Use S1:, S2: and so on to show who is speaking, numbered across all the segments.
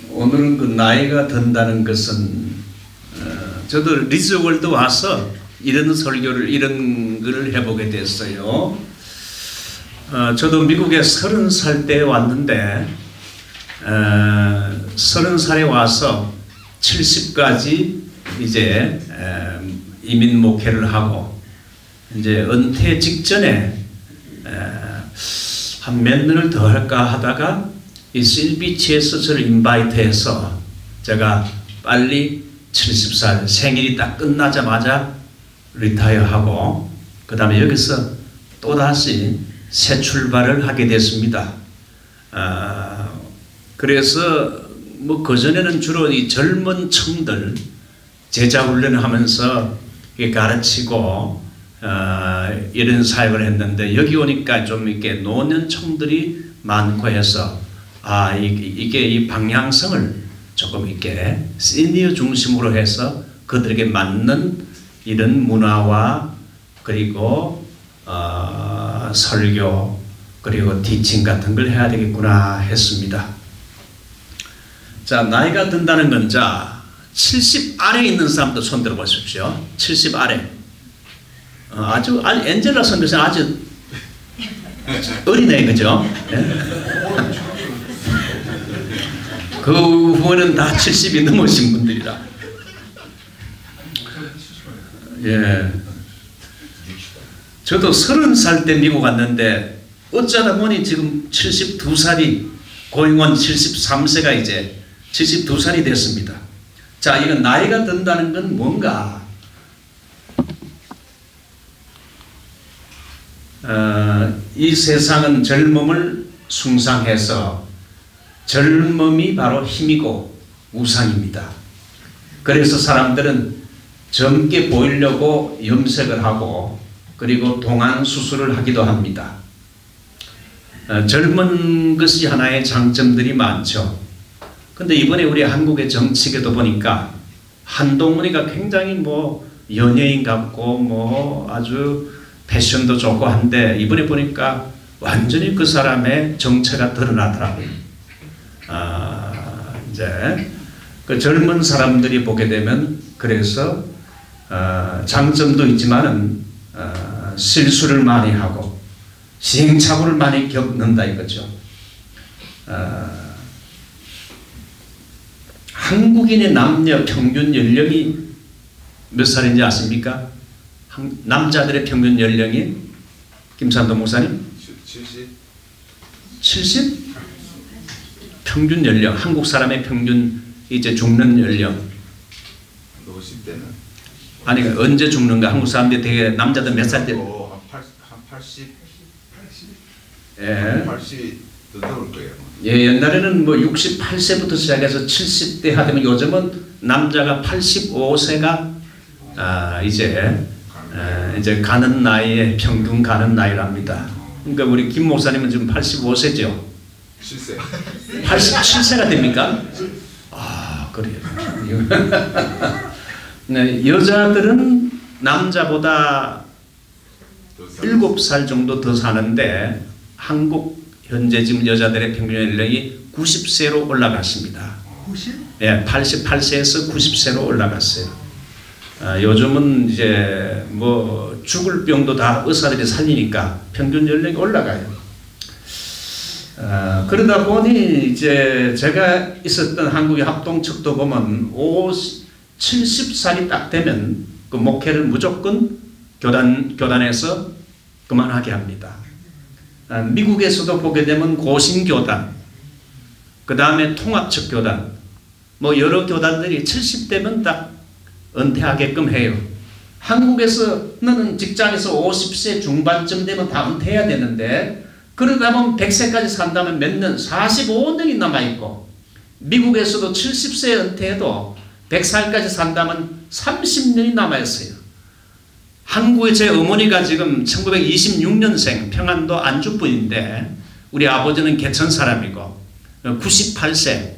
S1: 오늘은 그 나이가 든다는 것은 저도 리즈월드 와서 이런 설교를 이런 걸 해보게 됐어요. 저도 미국에 30살 때 왔는데 30살에 와서 70까지 이제 이민 목회를 하고 이제 은퇴 직전에 한 몇 년을 더 할까 하다가 이 실비치에서 저를 인바이트해서 제가 빨리 70살 생일이 딱 끝나자마자 리타이어하고 그 다음에 여기서 또다시 새 출발을 하게 됐습니다. 그래서 뭐 그전에는 주로 이 젊은 청들 제자 훈련을 하면서 가르치고 이런 사역을 했는데 여기 오니까 좀 이렇게 노년청들이 많고 해서 이게 이 방향성을 조금 이렇게 시니어 중심으로 해서 그들에게 맞는 이런 문화와 그리고 설교 그리고 티칭 같은 걸 해야 되겠구나 했습니다. 자, 나이가 든다는 건 자 70 아래에 있는 사람도 손 들어 보십시오. 70 아래. 아주 엔젤라 선교사는 아주 어리네, 그죠? 그 후에는 다 70이 넘으신 분들이라. 예. 저도 30살 때 미국 왔는데 어쩌다 보니 지금 72살이 고잉원 73세가 이제 72살이 됐습니다. 자, 이건 나이가 든다는 건 뭔가? 이 세상은 젊음을 숭상해서 젊음이 바로 힘이고 우상입니다. 그래서 사람들은 젊게 보이려고 염색을 하고 그리고 동안 수술을 하기도 합니다. 젊은 것이 하나의 장점들이 많죠. 근데 이번에 우리 한국의 정치계도 보니까 한동훈이가 굉장히 뭐 연예인 같고 뭐 아주 패션도 좋고 한데 이번에 보니까 완전히 그 사람의 정체가 드러나더라고요. 이제 그 젊은 사람들이 보게 되면 그래서 장점도 있지만은 실수를 많이 하고 시행착오를 많이 겪는다 이거죠. 한국인의 남녀 평균 연령이 몇 살인지 아십니까? 남자들의 평균 연령이 김산도 목사님?
S2: 70?
S1: 70? 평균 연령, 한국 사람의 평균 이제 죽는 연령.
S2: 50대는?
S1: 아니 언제 죽는가? 한국 사람들이 되게 남자들 몇 살 때?
S2: 한 80?
S1: 예.
S2: 80이 더 넘을 거예요.
S1: 예, 옛날에는 뭐 68세부터 시작해서 70대 하면 요즘은 남자가 85세가 이제 가는 나이에 평균 가는 나이랍니다. 그러니까 우리 김 목사님은 지금 85세죠?
S2: 7세.
S1: 87세가 됩니까? 그래요. 네, 여자들은 남자보다 7살 정도 더 사는데 한국 현재 지금 여자들의 평균 연령이 90세로 올라갔습니다.
S3: 90?
S1: 예, 88세에서 90세로 올라갔어요. 요즘은 이제 뭐 죽을 병도 다 의사들이 살리니까 평균 연령이 올라가요. 그러다 보니 이제 제가 있었던 한국의 합동측도 보면 70살이 딱 되면 그 목회를 무조건 교단에서 그만하게 합니다. 미국에서도 보게 되면 고신교단, 그 다음에 통합측 교단, 뭐 여러 교단들이 70대면 딱 은퇴하게끔 해요. 한국에서는 직장에서 50세 중반쯤 되면 다 은퇴해야 되는데 그러다 보면 100세까지 산다면 몇 년, 45년이 남아있고 미국에서도 70세 은퇴해도 100살까지 산다면 30년이 남아있어요. 한국의 제 어머니가 지금 1926년생 평안도 안주분인데 우리 아버지는 개천 사람이고 98세,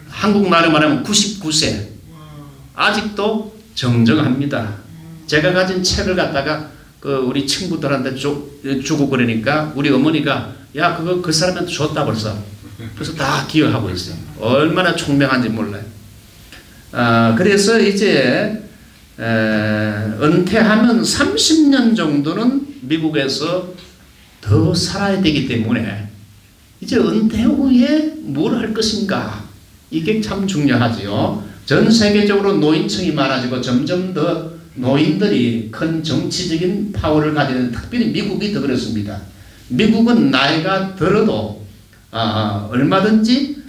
S1: 한국말로 말하면 99세, 아직도 정정합니다. 제가 가진 책을 갖다가 우리 친구들한테 주고 그러니까 우리 어머니가 야 그거 그 사람한테 줬다 벌써. 그래서 다 기억하고 있어요. 얼마나 총명한지 몰라요. 그래서 이제 은퇴하면 30년 정도는 미국에서 더 살아야 되기 때문에 이제 은퇴 후에 뭘 할 것인가, 이게 참 중요하지요. 전 세계적으로 노인층이 많아지고 점점 더 노인들이 큰 정치적인 파워를 가지는, 특별히 미국이 더 그렇습니다. 미국은 나이가 들어도 얼마든지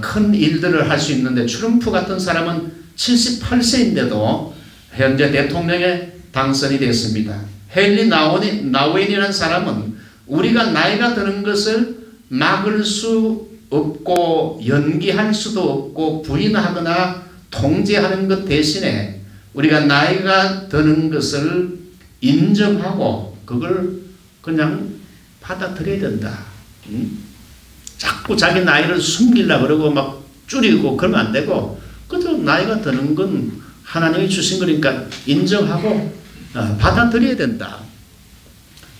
S1: 큰 일들을 할 수 있는데, 트럼프 같은 사람은 78세인데도 현재 대통령에 당선이 됐습니다. 헨리 나우엔이라는 사람은 우리가 나이가 드는 것을 막을 수 없고 연기할 수도 없고 부인하거나 통제하는 것 대신에 우리가 나이가 드는 것을 인정하고 그걸 그냥 받아들여야 된다. 자꾸 자기 나이를 숨기려고 그러고 막 줄이고 그러면 안 되고, 그저 나이가 드는 건 하나님이 주신 거니까 인정하고 받아들여야 된다.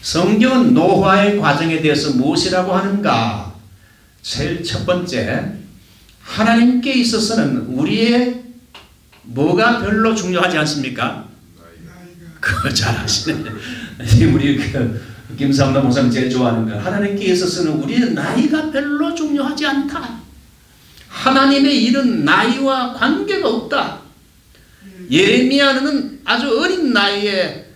S1: 성경은 노화의 과정에 대해서 무엇이라고 하는가? 제일 첫 번째, 하나님께 있어서는 우리의 뭐가 별로 중요하지 않습니까? 그거 잘 아시네. 우리 김삼남 목사님 제일 좋아하는 거, 하나님께 있어서는 우리의 나이가 별로 중요하지 않다. 하나님의 일은 나이와 관계가 없다. 예레미야는 아주 어린 나이에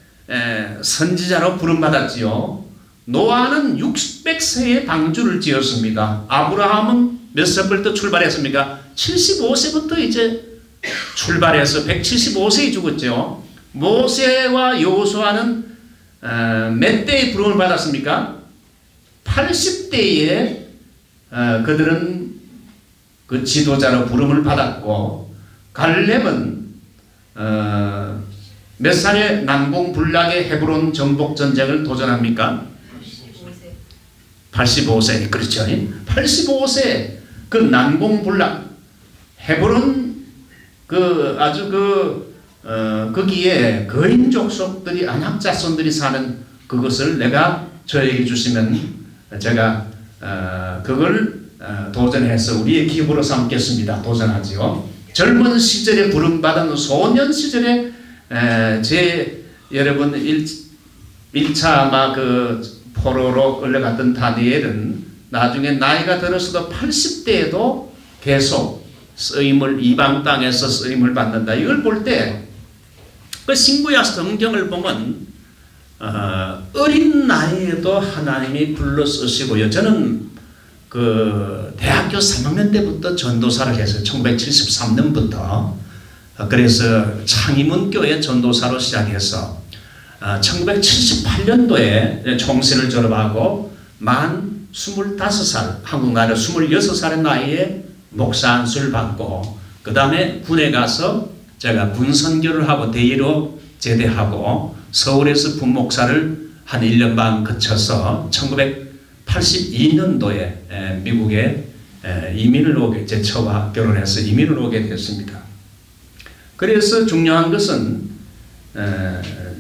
S1: 선지자로 부름받았지요. 노아는 600세에 방주를 지었습니다. 아브라함은 몇 세부터 출발했습니까? 75세부터 이제 출발해서 175세에 죽었죠. 모세와 여호수아는 몇 대에 부름을 받았습니까? 80대에 그들은 그 지도자로 부름을 받았고, 갈렙은 몇 살에 난공불락의 헤브론 정복 전쟁을 도전합니까? 85세. 그렇죠. 85세 그 난공불락 헤브론 거기에 거인 족속들이, 안악 자손들이 사는 그것을 내가 저에게 주시면 제가 그걸 도전해서 우리의 기업으로 삼겠습니다. 도전하지요. 젊은 시절에 부름받은 소년 시절에 여러분 1차 아마 그 포로로 끌려갔던 다니엘은 나중에 나이가 들어서도 80대에도 계속 쓰임을, 이방 땅에서 쓰임을 받는다. 이걸 볼 때 그 신구약 성경을 보면 어린 나이에도 하나님이 불러 쓰시고요. 저는 그 대학교 3학년 때부터 전도사를 했어요. 1973년부터. 그래서 창의문교회 전도사로 시작해서 1978년도에 총신을 졸업하고 만 25살, 한국 나이로 26살의 나이에 목사 안수를 받고, 그 다음에 군에 가서 제가 군선교를 하고 대위로 제대하고 서울에서 분목사를 한 1년 반 거쳐서 1982년도에 미국에 이민을 오게, 제 처와 결혼해서 이민을 오게 됐습니다. 그래서 중요한 것은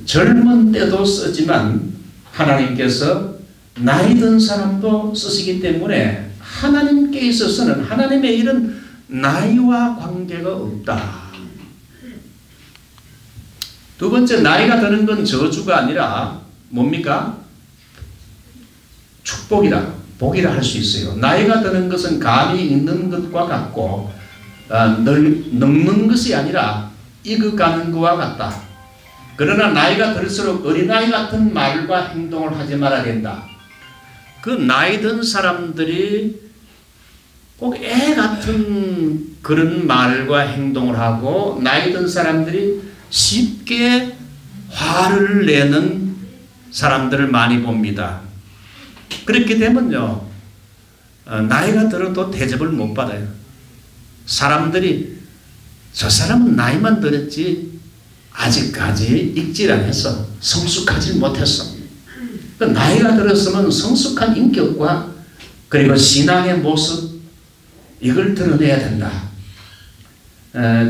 S1: 젊은 때도 쓰지만 하나님께서 나이 든 사람도 쓰시기 때문에 하나님께 있어서는 하나님의 일은 나이와 관계가 없다. 두 번째, 나이가 드는 건 저주가 아니라 뭡니까? 축복이라, 복이라 할 수 있어요. 나이가 드는 것은 감이 있는 것과 같고 늙는 것이 아니라 익어가는 것과 같다. 그러나 나이가 들수록 어린아이 같은 말과 행동을 하지 말아야 된다. 그 나이 든 사람들이 꼭 애 같은 그런 말과 행동을 하고, 나이 든 사람들이 쉽게 화를 내는 사람들을 많이 봅니다. 그렇게 되면요, 나이가 들어도 대접을 못 받아요. 사람들이 저 사람은 나이만 들었지 아직까지 익질 않았어, 성숙하지 못했어. 나이가 들었으면 성숙한 인격과 그리고 신앙의 모습, 이걸 드러내야 된다.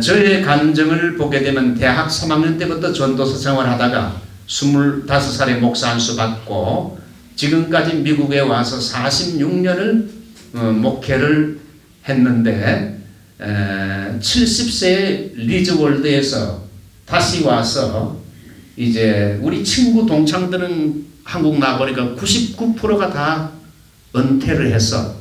S1: 저의 간증을 보게 되면 대학 3학년 때부터 전도사 생활하다가 25살에 목사 안수 받고 지금까지 미국에 와서 46년을 목회를 했는데 70세 리즈월드에서 다시 와서 이제 우리 친구 동창들은 한국 나가보니까 99%가 다 은퇴를 해서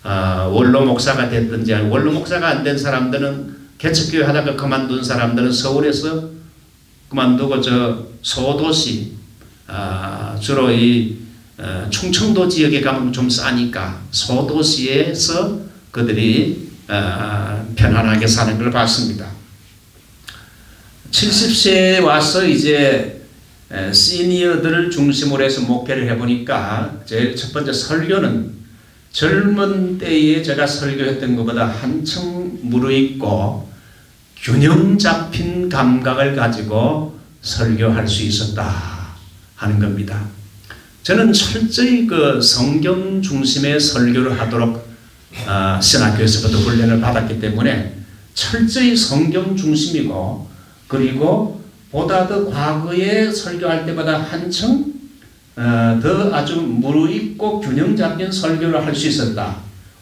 S1: 원로 목사가 됐든지 원로 목사가 안 된 사람들은 개척교회 하다가 그만둔 사람들은 서울에서 그만두고 저 소도시 주로 이 충청도 지역에 가면 좀 싸니까 소도시에서 그들이 편안하게 사는 걸 봤습니다. 70세에 와서 이제 시니어들을 중심으로 해서 목회를 해보니까 제일 첫 번째 설교는 젊은 때에 제가 설교했던 것보다 한층 무르익고 균형 잡힌 감각을 가지고 설교할 수 있었다 하는 겁니다. 저는 철저히 그 성경 중심의 설교를 하도록 신학교에서부터 훈련을 받았기 때문에 철저히 성경 중심이고, 그리고 보다 더 과거에 설교할 때보다 한층 더 아주 무르익고 균형 잡힌 설교를 할 수 있었다.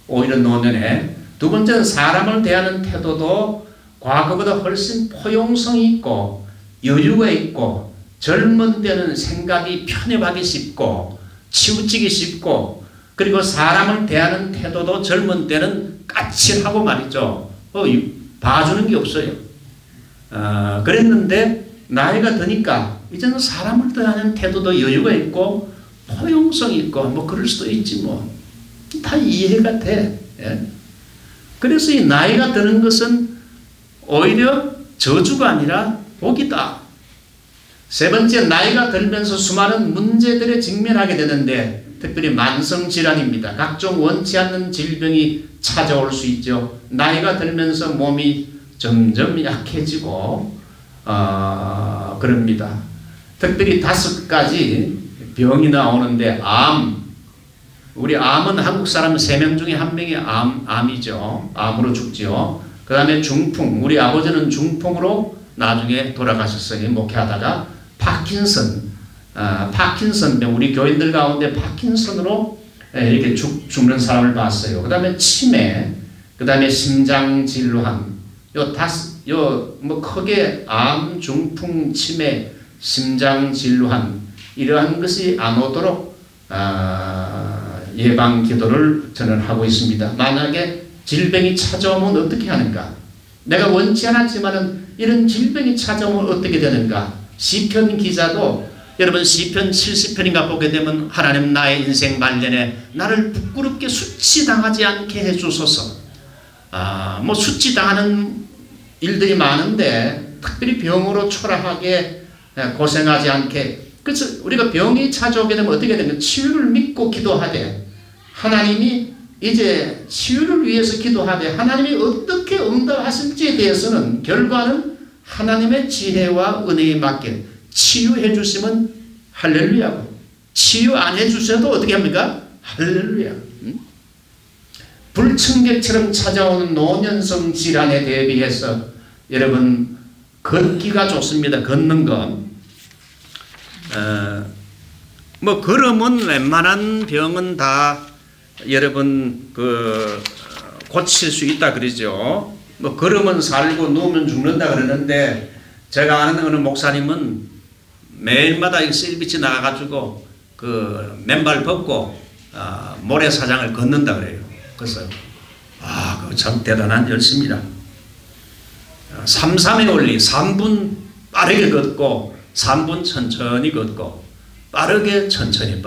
S1: 오히려 노년에 두 번째는 사람을 대하는 태도도 과거보다 훨씬 포용성이 있고 여유가 있고, 젊은 때는 생각이 편협하기 쉽고 치우치기 쉽고, 그리고 사람을 대하는 태도도 젊은 때는 까칠하고 말이죠. 봐주는 게 없어요. 그랬는데 나이가 드니까 이제는 사람을 대하는 태도도 여유가 있고 포용성이 있고 뭐 그럴 수도 있지 뭐. 다 이해가 돼. 예? 그래서 이 나이가 드는 것은 오히려 저주가 아니라 복이다. 세 번째, 나이가 들면서 수많은 문제들에 직면하게 되는데 특별히 만성질환입니다. 각종 원치 않는 질병이 찾아올 수 있죠. 나이가 들면서 몸이 점점 약해지고 그럽니다. 특별히 5가지 병이 나오는데 우리 암은 한국 사람 3명 중에 1명이 암이죠. 암으로 죽죠. 그 다음에 중풍, 우리 아버지는 중풍으로 나중에 돌아가셨어요. 목회하다가 파킨슨병, 우리 교인들 가운데 파킨슨으로 이렇게 죽는 사람을 봤어요. 그 다음에 치매, 그 다음에 심장질환, 뭐 크게 암, 중풍, 치매, 심장질환 이러한 것이 안 오도록 예방 기도를 저는 하고 있습니다. 만약에 질병이 찾아오면 어떻게 하는가? 내가 원치 않았지만은 이런 질병이 찾아오면 어떻게 되는가? 시편 기자도 여러분 시편 70편인가 보게 되면 하나님 나의 인생 말년에 나를 부끄럽게 수치당하지 않게 해주소서. 뭐 수치당하는 일들이 많은데 특별히 병으로 초라하게 고생하지 않게. 그래서 우리가 병이 찾아오게 되면 어떻게 되면 치유를 믿고 기도하되 하나님이 이제 치유를 위해서 기도하되 하나님이 어떻게 응답하실지에 대해서는 결과는 하나님의 지혜와 은혜에 맡겨 치유해 주시면 할렐루야고, 치유 안 해주셔도 어떻게 합니까? 할렐루야. 불청객처럼 찾아오는 노년성 질환에 대비해서 여러분 걷기가 좋습니다. 걷는 거. 뭐 걸으면 웬만한 병은 다 여러분 고칠 수 있다 그러죠. 뭐 걸으면 살고 누우면 죽는다 그러는데 제가 아는 어느 목사님은 매일마다 실비치 나가가지고 그 맨발 벗고 모래사장을 걷는다 그래요. 그래서 그거 참 대단한 열심이다. 3-3의 원리, 3분 빠르게 걷고 3분 천천히 걷고 빠르게 천천히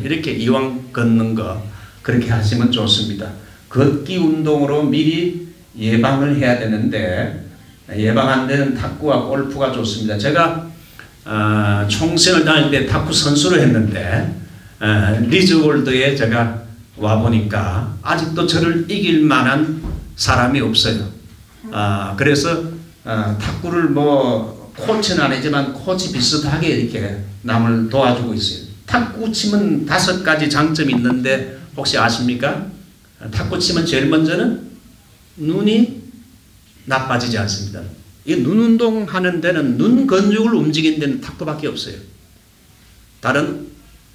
S1: 이렇게 이왕 걷는 거 그렇게 하시면 좋습니다. 걷기 운동으로 미리 예방을 해야 되는데 예방 안 되는 탁구와 골프가 좋습니다. 제가 총선을 다닐 때 탁구 선수를 했는데 리즈월드에 제가 와보니까 아직도 저를 이길 만한 사람이 없어요. 그래서 탁구를 뭐 코치는 아니지만 코치 비슷하게 이렇게 남을 도와주고 있어요. 탁구 치면 5가지 장점이 있는데 혹시 아십니까? 탁구 치면 제일 먼저는 눈이 나빠지지 않습니다. 이 눈 운동하는 데는 눈 근육을 움직이는 데는 탁구밖에 없어요. 다른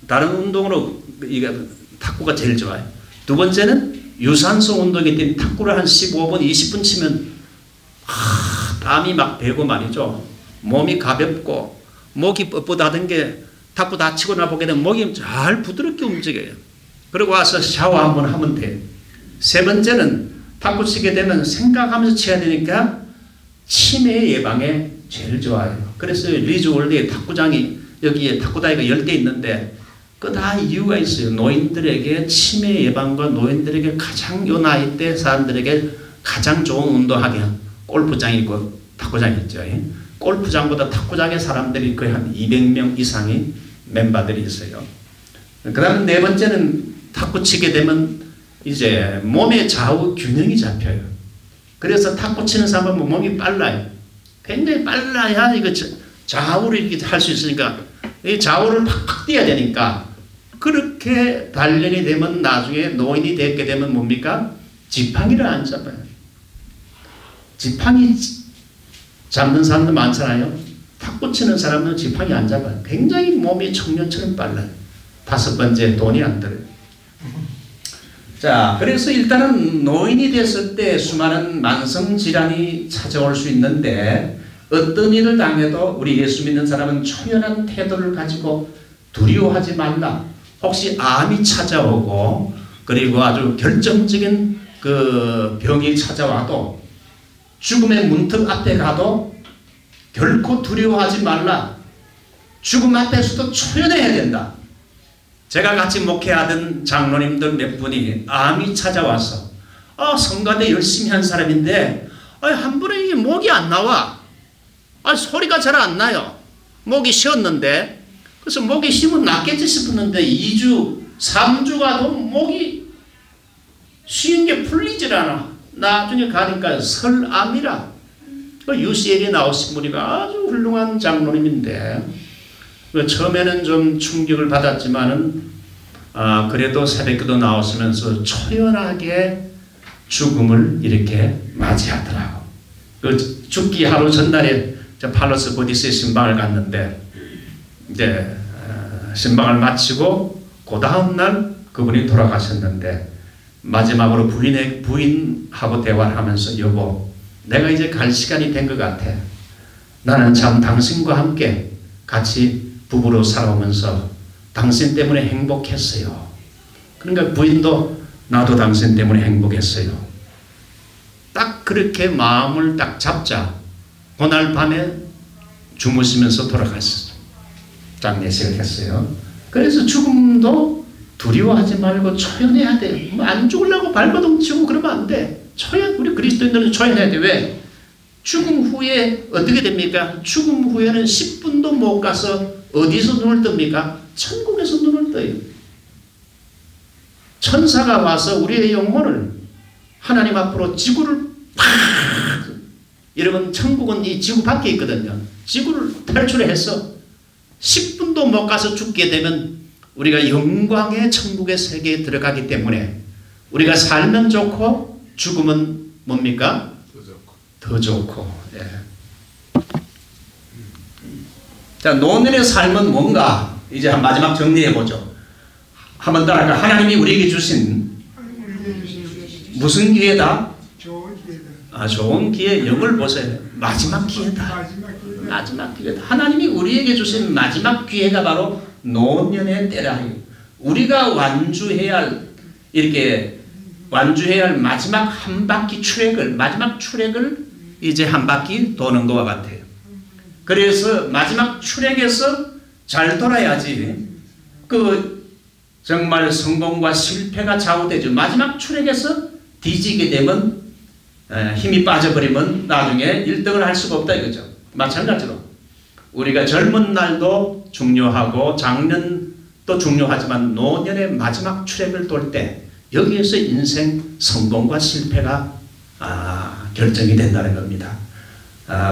S1: 운동으로 이게 탁구가 제일 좋아요. 두 번째는 유산소 운동이기 때문에 탁구를 한 15분, 20분 치면 땀이 막 배고 말이죠. 몸이 가볍고 목이 뻣뻣하던 게 탁구 다 치고 나 보게 되면 목이 잘 부드럽게 움직여요. 그리고 와서 샤워 한번 하면 돼요. 세 번째는 탁구 치게 되면 생각하면서 쳐야 되니까 치매 예방에 제일 좋아요. 그래서 리조월드에 탁구장이 여기에 탁구다이가 10개 있는데 그 다 이유가 있어요. 노인들에게 치매 예방과 노인들에게 가장 요 나이 때 사람들에게 가장 좋은 운동하게 골프장이 있고 탁구장이 있죠. 골프장보다 탁구장에 사람들이 거의 한 200명 이상의 멤버들이 있어요. 그 다음에 네 번째는 탁구 치게 되면 이제 몸의 좌우 균형이 잡혀요. 그래서 탁구 치는 사람은 몸이 빨라요. 굉장히 빨라야 이거 좌우를 이렇게 할 수 있으니까 이 좌우를 팍팍 뛰어야 되니까 그렇게 단련이 되면 나중에 노인이 되게 되면 뭡니까? 지팡이를 안 잡아요. 지팡이 잡는 사람도 많잖아요. 탁구 치는 사람은 지팡이 안 잡아요. 굉장히 몸이 청년처럼 빨라요. 다섯 번째, 돈이 안 들어요. 자, 그래서 일단은 노인이 됐을 때 수많은 만성질환이 찾아올 수 있는데 어떤 일을 당해도 우리 예수 믿는 사람은 초연한 태도를 가지고 두려워하지 말라. 혹시 암이 찾아오고 그리고 아주 결정적인 그 병이 찾아와도 죽음의 문턱 앞에 가도 결코 두려워하지 말라. 죽음 앞에서도 초연해야 된다. 제가 같이 목회하던 장로님들 몇 분이 암이 찾아와서 성가대 열심히 한 사람인데 한 분은 이게 목이 안 나와. 소리가 잘 안 나요. 목이 쉬었는데 그래서 목이 쉬면 낫겠지 싶었는데 2주, 3주 가도 목이 쉬는 게 풀리질 않아. 나중에 가니까 설암이라. UCL에 나오신 분이가 아주 훌륭한 장로님인데 처음에는 좀 충격을 받았지만은 그래도 새벽기도 나오시면서 초연하게 죽음을 이렇게 맞이하더라고. 그 죽기 하루 전날에 저 팔로스 보디스의 신방을 갔는데 이제 신방을 마치고 그 다음 날 그분이 돌아가셨는데 마지막으로 부인하고 대화를 하면서 여보, 내가 이제 갈 시간이 된 것 같아. 나는 참 당신과 함께 같이 부부로 살아오면서 당신 때문에 행복했어요. 그러니까 부인도 나도 당신 때문에 행복했어요. 딱 그렇게 마음을 딱 잡자 그날 밤에 주무시면서 돌아갔어요. 장례식을 했어요. 그래서 죽음도 두려워하지 말고 초연해야 돼. 안 죽으려고 발버둥 치고 그러면 안 돼. 우리 그리스도인들은 초연해야 돼. 왜? 죽음 후에 어떻게 됩니까? 죽음 후에는 10분도 못 가서 어디서 눈을 뜹니까? 천국에서 눈을 떠요. 천사가 와서 우리의 영혼을 하나님 앞으로 지구를 팍! 여러분 천국은 이 지구 밖에 있거든요. 지구를 탈출해서 10분도 못 가서 죽게 되면 우리가 영광의 천국의 세계에 들어가기 때문에 우리가 살면 좋고 죽으면 뭡니까? 더 좋고. 예. 자, 노년의 삶은 뭔가 이제 한 마지막 정리해보죠. 한번 따라가. 하나님이 우리에게 주신 무슨 기회다? 좋은 기회. 영을 보세요. 마지막 기회다. 마지막 기회다. 하나님이 우리에게 주신 마지막 기회가 바로 노년의 때라 해요. 우리가 완주해야 할 마지막 한 바퀴 마지막 출애를 이제 한 바퀴 도는 것과 같아요. 그래서 마지막 출애에서 잘 돌아야지 정말 성공과 실패가 좌우되죠. 마지막 출애에서 뒤지게 되면 힘이 빠져버리면 나중에 1등을 할 수가 없다 이거죠. 마찬가지로 우리가 젊은 날도 중요하고 장년도 중요하지만 노년의 마지막 출애를 돌 때 여기에서 인생 성공과 실패가 결정이 된다는 겁니다.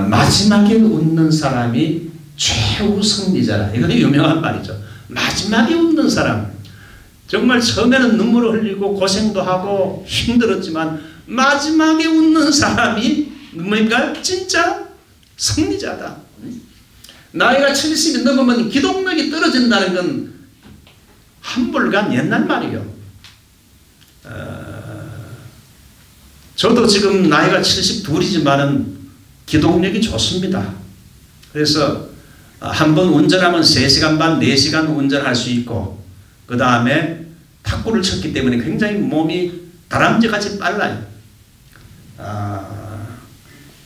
S1: 마지막에 웃는 사람이 최후 승리자라. 이건 유명한 말이죠. 마지막에 웃는 사람. 정말 처음에는 눈물을 흘리고 고생도 하고 힘들었지만 마지막에 웃는 사람이 뭡니까? 진짜 승리자다. 나이가 70이 넘으면 기동력이 떨어진다는 건 한불간 옛날 말이에요. 저도 지금 나이가 72이지만은 기동력이 좋습니다. 그래서 한 번 운전하면 3시간 반, 4시간 운전할 수 있고, 그 다음에 탁구를 쳤기 때문에 굉장히 몸이 다람쥐같이 빨라요.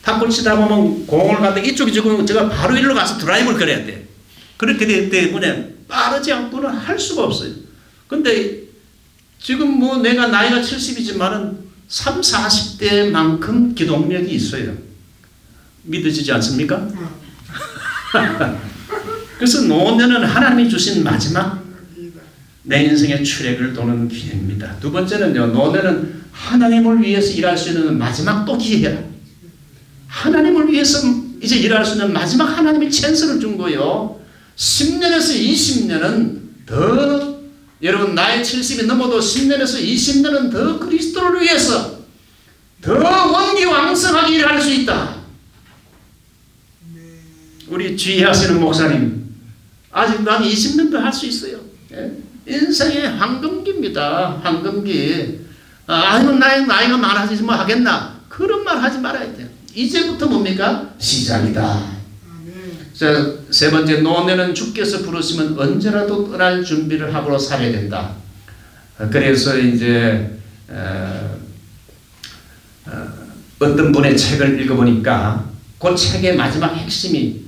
S1: 탁구를 치다 보면 공을 갖다 이쪽이 죽으면 제가 바로 일로 가서 드라이브를 걸어야 돼. 그렇게 되기 때문에 빠르지 않고는 할 수가 없어요. 근데 지금 뭐 내가 나이가 70이지만은 30, 40대만큼 기동력이 있어요. 믿어지지 않습니까? 그래서 노년은 하나님이 주신 마지막 내 인생의 출애굽을 도는 기회입니다. 두 번째는요, 노년은 하나님을 위해서 일할 수 있는 마지막 또 기회야. 하나님을 위해서 이제 일할 수 있는 마지막 하나님이 찬스를 준 거예요. 10년에서 20년은 더, 여러분 나이 70이 넘어도 10년에서 20년은 더 그리스도를 위해서 더 원기왕성하게 일할 수 있다. 우리 주의하시는 목사님, 아직 난 20년도 할 수 있어요. 인생의 황금기입니다. 황금기. 아니면 나이가 많아지면 하겠나? 그런 말 하지 말아야 돼요. 이제부터 뭡니까? 시작이다. 자, 세 번째, 노년은 주께서 부르시면 언제라도 떠날 준비를 하고 살아야 된다. 그래서 이제 어떤 분의 책을 읽어보니까 그 책의 마지막 핵심이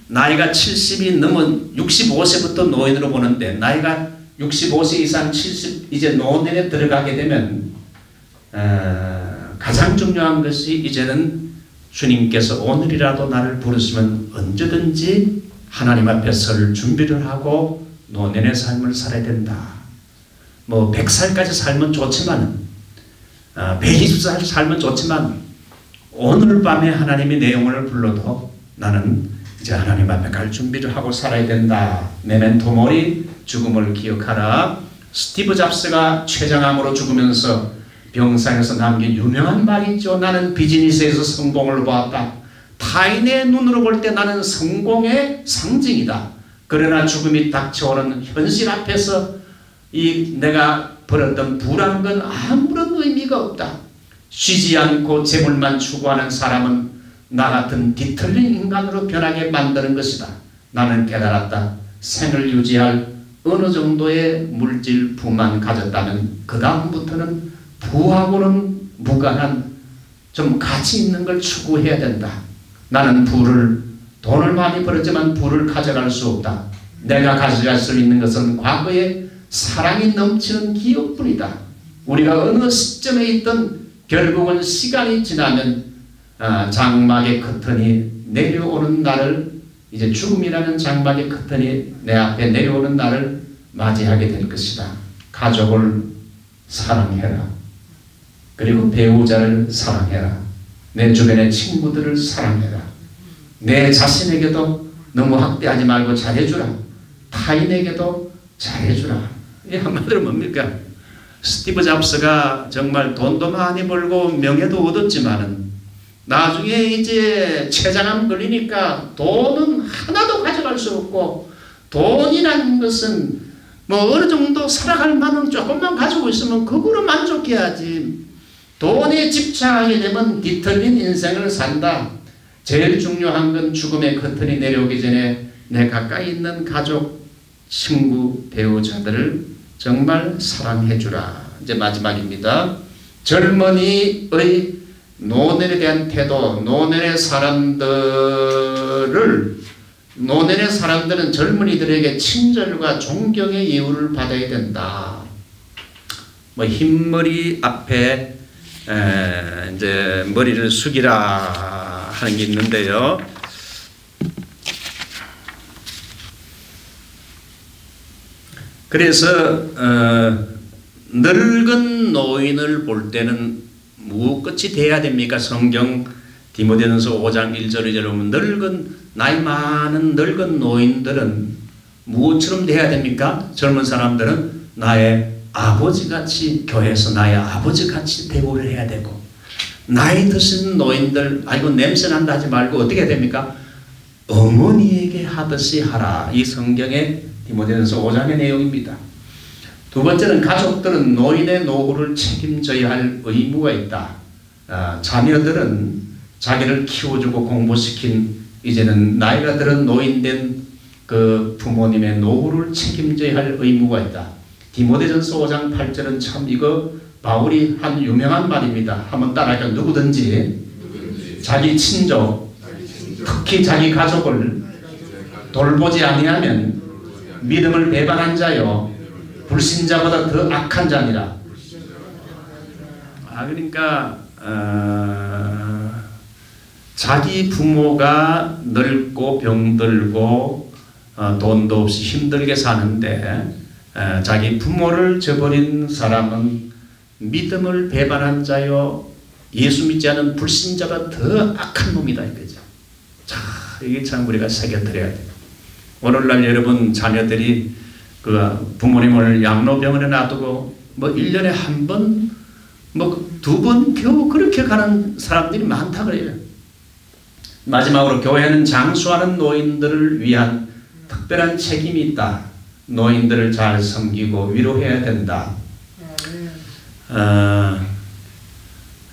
S1: 나이가 70이 넘은 65세부터 노인으로 보는데, 나이가 65세 이상 70 이제 노년에 들어가게 되면 가장 중요한 것이 이제는 주님께서 오늘이라도 나를 부르시면 언제든지 하나님 앞에 설 준비를 하고 노년의 삶을 살아야 된다. 뭐 100살까지 살면 좋지만 120살 살면 좋지만 오늘 밤에 하나님이 내 영혼을 불러도 나는 이제 하나님 앞에 갈 준비를 하고 살아야 된다. 메멘토 모리, 죽음을 기억하라. 스티브 잡스가 췌장암으로 죽으면서 병상에서 남긴 유명한 말이 있죠. 나는 비즈니스에서 성공을 보았다. 타인의 눈으로 볼 때 나는 성공의 상징이다. 그러나 죽음이 닥쳐오는 현실 앞에서 이 내가 벌었던 부란 건 아무런 의미가 없다. 쉬지 않고 재물만 추구하는 사람은 나 같은 뒤틀린 인간으로 변하게 만드는 것이다. 나는 깨달았다. 생을 유지할 어느 정도의 물질 부만 가졌다면 그 다음부터는 부하고는 무관한 좀 가치 있는 걸 추구해야 된다. 나는 돈을 많이 벌었지만 부를 가져갈 수 없다. 내가 가져갈 수 있는 것은 과거에 사랑이 넘치는 기억뿐이다. 우리가 어느 시점에 있던 결국은 시간이 지나면 장막의 커튼이 내려오는 날을, 이제 죽음이라는 장막의 커튼이 내 앞에 내려오는 날을 맞이하게 될 것이다. 가족을 사랑해라. 그리고 배우자를 사랑해라. 내 주변의 친구들을 사랑해라. 내 자신에게도 너무 학대하지 말고 잘해주라. 타인에게도 잘해주라. 이 한마디로 뭡니까? 스티브 잡스가 정말 돈도 많이 벌고 명예도 얻었지만은 나중에 이제 췌장암 걸리니까 돈은 하나도 가져갈 수 없고, 돈이라는 것은 뭐 어느 정도 살아갈 만한 조금만 가지고 있으면 그거로 만족해야지. 돈에 집착하게 되면 뒤틀린 인생을 산다. 제일 중요한 건 죽음의 커튼이 내려오기 전에 내 가까이 있는 가족, 친구, 배우자들을 정말 사랑해주라. 이제 마지막입니다. 젊은이의 노년에 대한 태도, 노년의 사람들은 젊은이들에게 친절과 존경의 이유를 받아야 된다. 뭐 흰머리 앞에 이제 머리를 숙이라 하는 게 있는데요. 그래서 늙은 노인을 볼 때는 무엇같이 돼야 됩니까? 성경 디모데전서 5장 1절 2절에 보면 나이 많은 늙은 노인들은 무엇처럼 돼야 됩니까? 젊은 사람들은 나의 아버지같이, 교회에서 나의 아버지같이 대우를 해야 되고, 나이 드신 노인들 아이고 냄새난다 하지 말고 어떻게 해야 됩니까? 어머니에게 하듯이 하라. 이 성경의 디모데전서 5장의 내용입니다. 두 번째는 가족들은 노인의 노후를 책임져야 할 의무가 있다. 자녀들은 자기를 키워주고 공부시킨 이제는 나이가 들은 노인된 그 부모님의 노후를 책임져야 할 의무가 있다. 디모데전서 5장 8절은 참 이거 바울이 한 유명한 말입니다. 한번 따라할까? 누구든지 자기 친족, 특히 자기 가족을 돌보지 아니하면 믿음을 배반한 자요 불신자보다 더 악한 자니라. 그러니까 자기 부모가 늙고 병들고 돈도 없이 힘들게 사는데 자기 부모를 저버린 사람은 믿음을 배반한 자요 예수 믿지 않은 불신자가 더 악한 놈이다 이거죠. 자, 이게 참 우리가 새겨드려야 돼요. 오늘날 여러분 자녀들이 그 부모님을 양로병원에 놔두고 뭐 1년에 한 번, 뭐 2번 겨우 그렇게 가는 사람들이 많다 그래요. 마지막으로 교회는 장수하는 노인들을 위한 특별한 책임이 있다. 노인들을 잘 섬기고 위로해야 된다.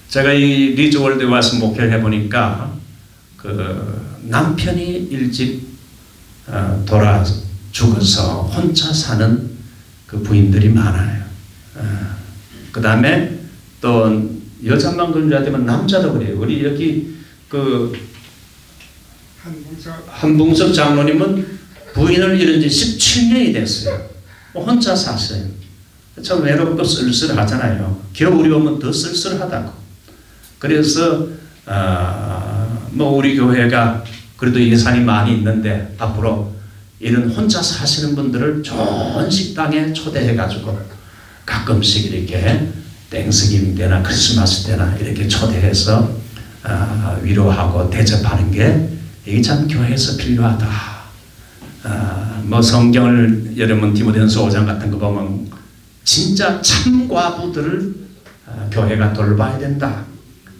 S1: 제가 이 리즈월드에 와서 목회를 해보니까 그 남편이 일찍 돌아 죽어서 혼자 사는 그 부인들이 많아요. 그 다음에 또 여자만 그런 줄 알았더니 남자도 그래요. 우리 여기 그 한봉섭 장로님은 부인을 잃은 지 17년이 됐어요. 혼자 샀어요. 참 외롭고 쓸쓸하잖아요. 겨울이 오면 더 쓸쓸하다고. 그래서 뭐 우리 교회가 그래도 예산이 많이 있는데 앞으로 이런 혼자 사시는 분들을 좋은 식당에 초대해가지고 가끔씩 이렇게 땡스기빙 때나 크리스마스 때나 이렇게 초대해서 위로하고 대접하는 게 이게 참 교회에서 필요하다. 뭐 성경을 여러분 디모데전서 5장 같은 거 보면 진짜 참과부들을 교회가 돌봐야 된다.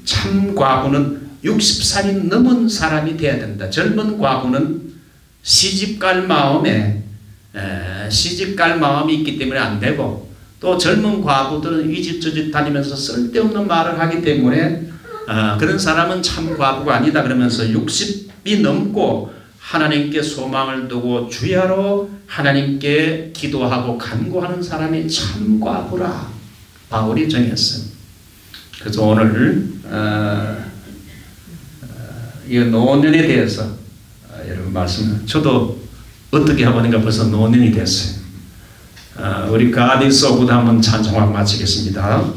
S1: 참과부는 60살이 넘은 사람이 돼야 된다. 젊은 과부는 시집갈 마음이 있기 때문에 안 되고 또 젊은 과부들은 이 집 저 집 다니면서 쓸데없는 말을 하기 때문에 그런 사람은 참 과부가 아니다 그러면서 60이 넘고 하나님께 소망을 두고 주야로 하나님께 기도하고 간구하는 사람이 참 과부라 바울이 정했어요. 그래서 오늘 이 노년에 대해서 여러분 말씀 저도 어떻게 해보니까 벌써 노년이 됐어요. 우리 God is so good 한번 찬송하고 마치겠습니다.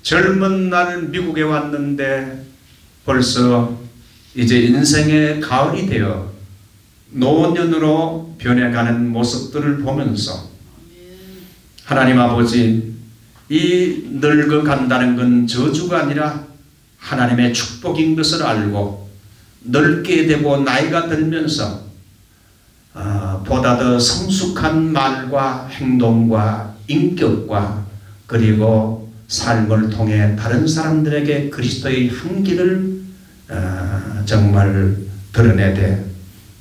S1: 젊은 날 미국에 왔는데 벌써 이제 인생의 가을이 되어 노년으로 변해가는 모습들을 보면서 하나님 아버지 이 늙어간다는 건 저주가 아니라 하나님의 축복인 것을 알고 늙게 되고 나이가 들면서 보다 더 성숙한 말과 행동과 인격과 그리고 삶을 통해 다른 사람들에게 그리스도의 향기를 정말 드러내되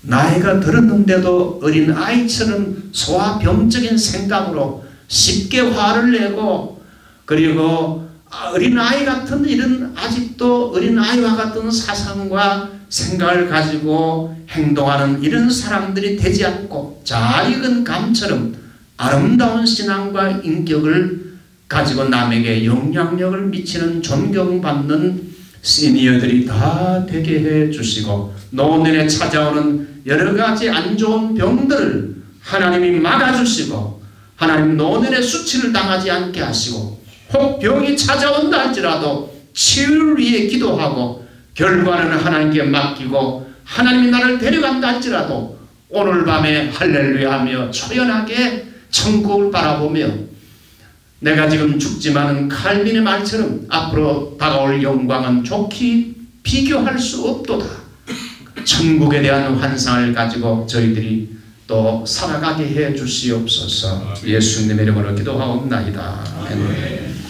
S1: 나이가 들었는데도 어린 아이처럼 소아병적인 생각으로 쉽게 화를 내고 그리고 어린아이 같은 이런 아직도 어린아이와 같은 사상과 생각을 가지고 행동하는 이런 사람들이 되지 않고 잘 익은 감처럼 아름다운 신앙과 인격을 가지고 남에게 영향력을 미치는 존경받는 시니어들이 다 되게 해 주시고 노년에 찾아오는 여러 가지 안 좋은 병들을 하나님이 막아주시고 하나님 노년의 수치를 당하지 않게 하시고 혹 병이 찾아온다 할지라도 치유를 위해 기도하고 결과는 하나님께 맡기고 하나님이 나를 데려간다 할지라도 오늘 밤에 할렐루야 하며 초연하게 천국을 바라보며 내가 지금 죽지만은 칼빈의 말처럼 앞으로 다가올 영광은 좋게 비교할 수 없도다. 천국에 대한 환상을 가지고 저희들이 또 살아가게 해 주시옵소서. 예수님의 이름으로 기도하옵나이다. 아멘.